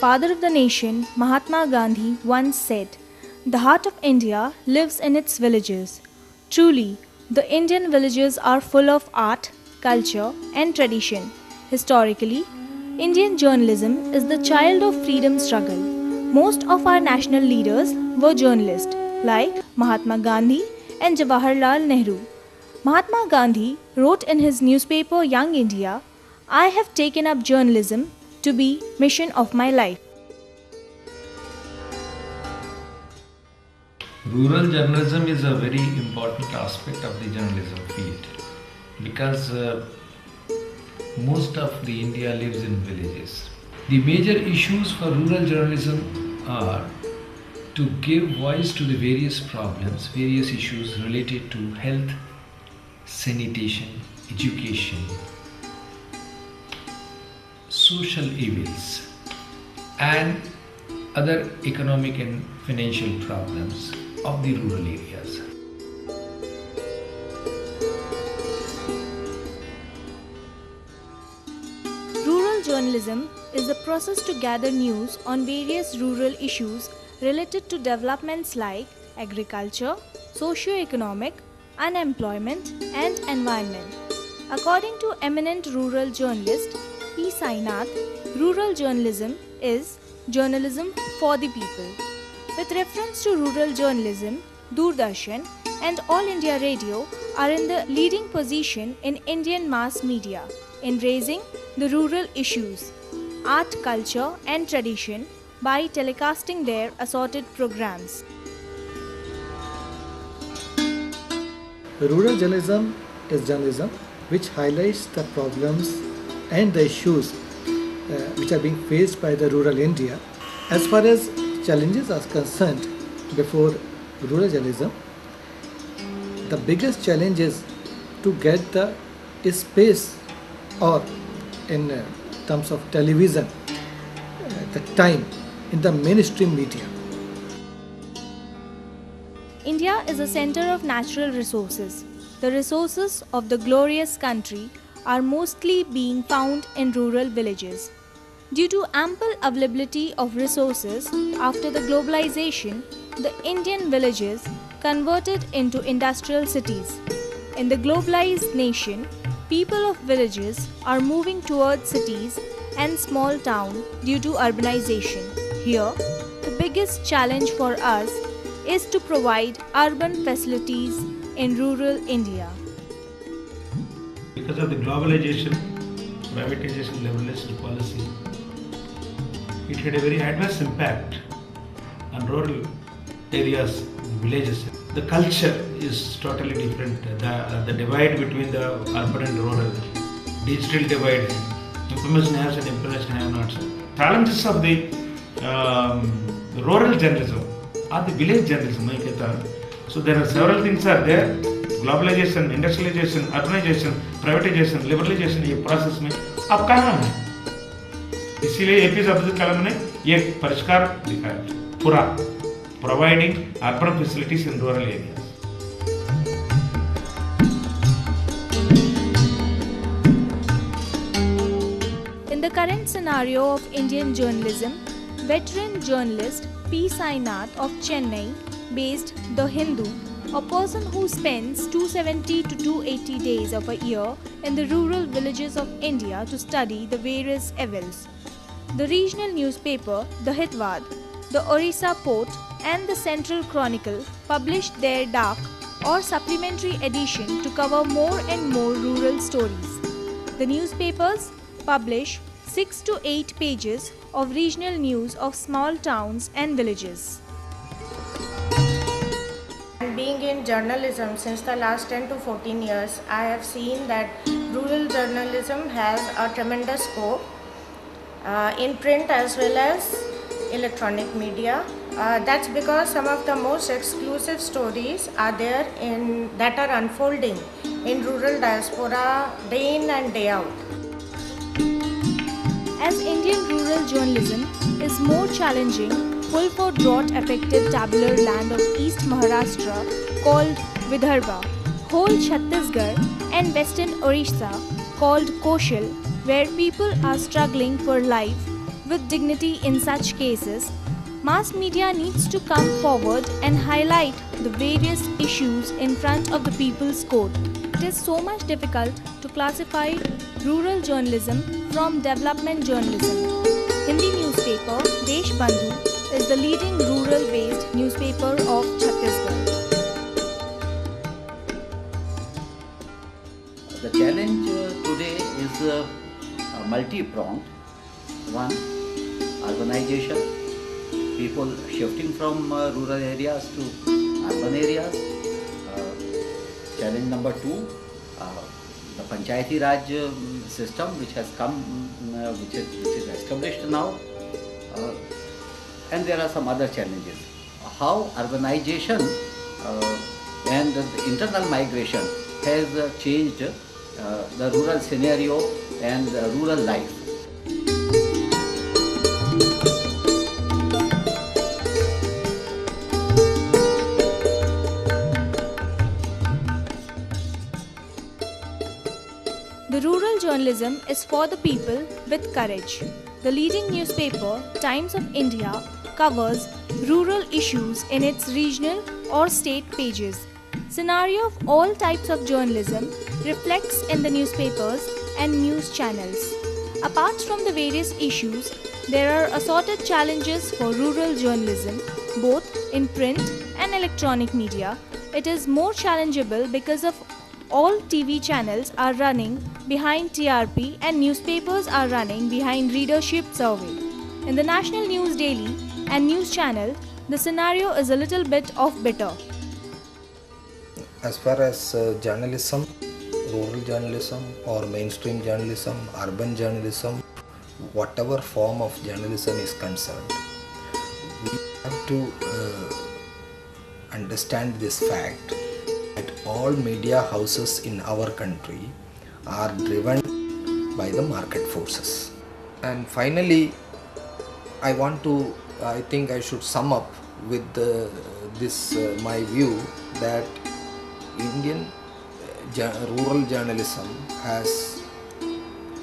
father of the nation, Mahatma Gandhi, once said, "The heart of India lives in its villages." Truly, the Indian villages are full of art, culture, and tradition. Historically, Indian journalism is the child of freedom struggle. Most of our national leaders were journalists, like Mahatma Gandhi and Jawaharlal Nehru. Mahatma Gandhi wrote in his newspaper Young India, "I have taken up journalism to be mission of my life." Rural journalism is a very important aspect of the journalism field because most of the India lives in villages. The major issues for rural journalism are to give voice to the various problems, various issues related to health, sanitation, education, social evils, and other economic and financial problems of the rural areas. Rural journalism is the process to gather news on various rural issues related to developments like agriculture, socio-economic, unemployment, and environment. According to eminent rural journalist P. Sainath, rural journalism is journalism for the people. With reference to rural journalism, Doordarshan and All India Radio are in the leading position in Indian mass media in raising the rural issues, art, culture, and tradition by telecasting their assorted programs. Rural journalism is journalism which highlights the problems and the issues which are being faced by the rural India. As far as challenges are concerned before rural journalism, the biggest challenge is to get the space, or in terms of television, the time in the mainstream media. India is a center of natural resources. The resources of the glorious country are mostly being found in rural villages. Due to ample availability of resources after the globalization, the Indian villages converted into industrial cities. In the globalized nation, people of villages are moving towards cities and small towns due to urbanization. Here, the biggest challenge for us is to provide urban facilities in rural India. Because of the globalization, privatization, liberalization policy, it had a very adverse impact on rural areas, villages. The culture is totally different. The divide between the urban and rural, digital divide, information haves and information have not. Challenges of the rural journalism or the village journalism. So there are several things are there. Globalization, industrialization, urbanization, privatization, liberalization, ये process में अब कहाँ है? इसीलिए APJ Abdul Kalam ने एक परिष्कार दिखाया पूरा, providing urban facilities in rural areas. In the current scenario of Indian journalism, veteran journalist P. Sainath of Chennai, based The Hindu, a person who spends 270 to 280 days of a year in the rural villages of India to study the various evils. The regional newspaper The Hitwad, the Orissa Port, and the Central Chronicle published their dark or supplementary edition to cover more and more rural stories. The newspapers publish 6 to 8 pages of regional news of small towns and villages. Being in journalism since the last 10 to 14 years, I have seen that rural journalism has a tremendous scope in print as well as electronic media. That's because some of the most exclusive stories are there that are unfolding in rural diaspora day in and day out. As Indian rural journalism is more challenging, full for drought affected tabular land of East Maharashtra called Vidarbha, whole Chhattisgarh and western Orissa called Koshal, where people are struggling for life with dignity in such cases, mass media needs to come forward and highlight the various issues in front of the people's court. It is so much difficult to classify rural journalism from development journalism. Hindi newspaper Desh Bandhu is the leading rural-based newspaper of Chhattisgarh. The challenge today is multi-pronged. One, urbanization, people shifting from rural areas to urban areas. Challenge number two, the Panchayati Raj system which has come, which is established now. And there are some other challenges. How urbanization and the internal migration has changed the rural scenario and the rural life. The rural journalism is for the people with courage. The leading newspaper, Times of India, covers rural issues in its regional or state pages. Scenario of all types of journalism reflects in the newspapers and news channels. Apart from the various issues, there are assorted challenges for rural journalism, both in print and electronic media. It is more challengeable because of all TV channels are running behind TRP and newspapers are running behind readership survey. In the National News Daily and News Channel, the scenario is a little bit of bitter. As far as journalism, rural journalism or mainstream journalism, urban journalism, whatever form of journalism is concerned, we have to understand this fact that all media houses in our country are driven by the market forces. And finally, I think I should sum up with my view that Indian rural journalism has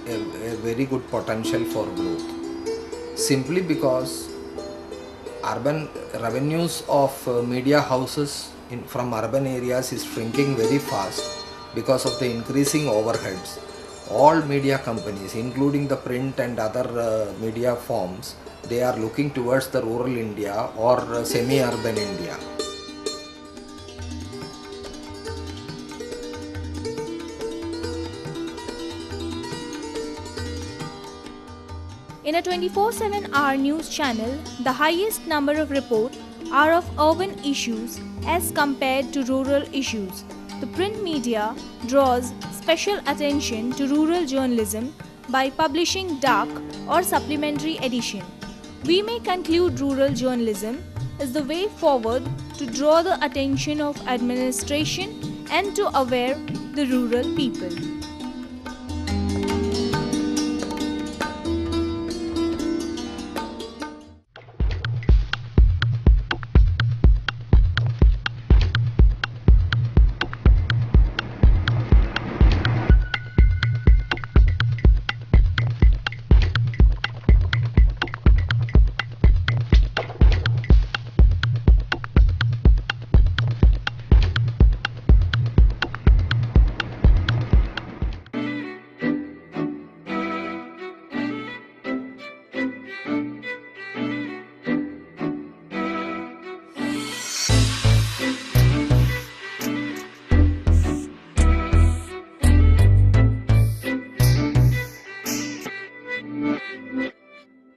a very good potential for growth, simply because urban revenues of media houses from urban areas is shrinking very fast because of the increasing overheads. All media companies, including the print and other media forms, they are looking towards the rural India or semi-urban India. In a 24/7 hour news channel, the highest number of reports are of urban issues as compared to rural issues. The print media draws special attention to rural journalism by publishing dark or supplementary edition. We may conclude rural journalism is the way forward to draw the attention of administration and to aware the rural people.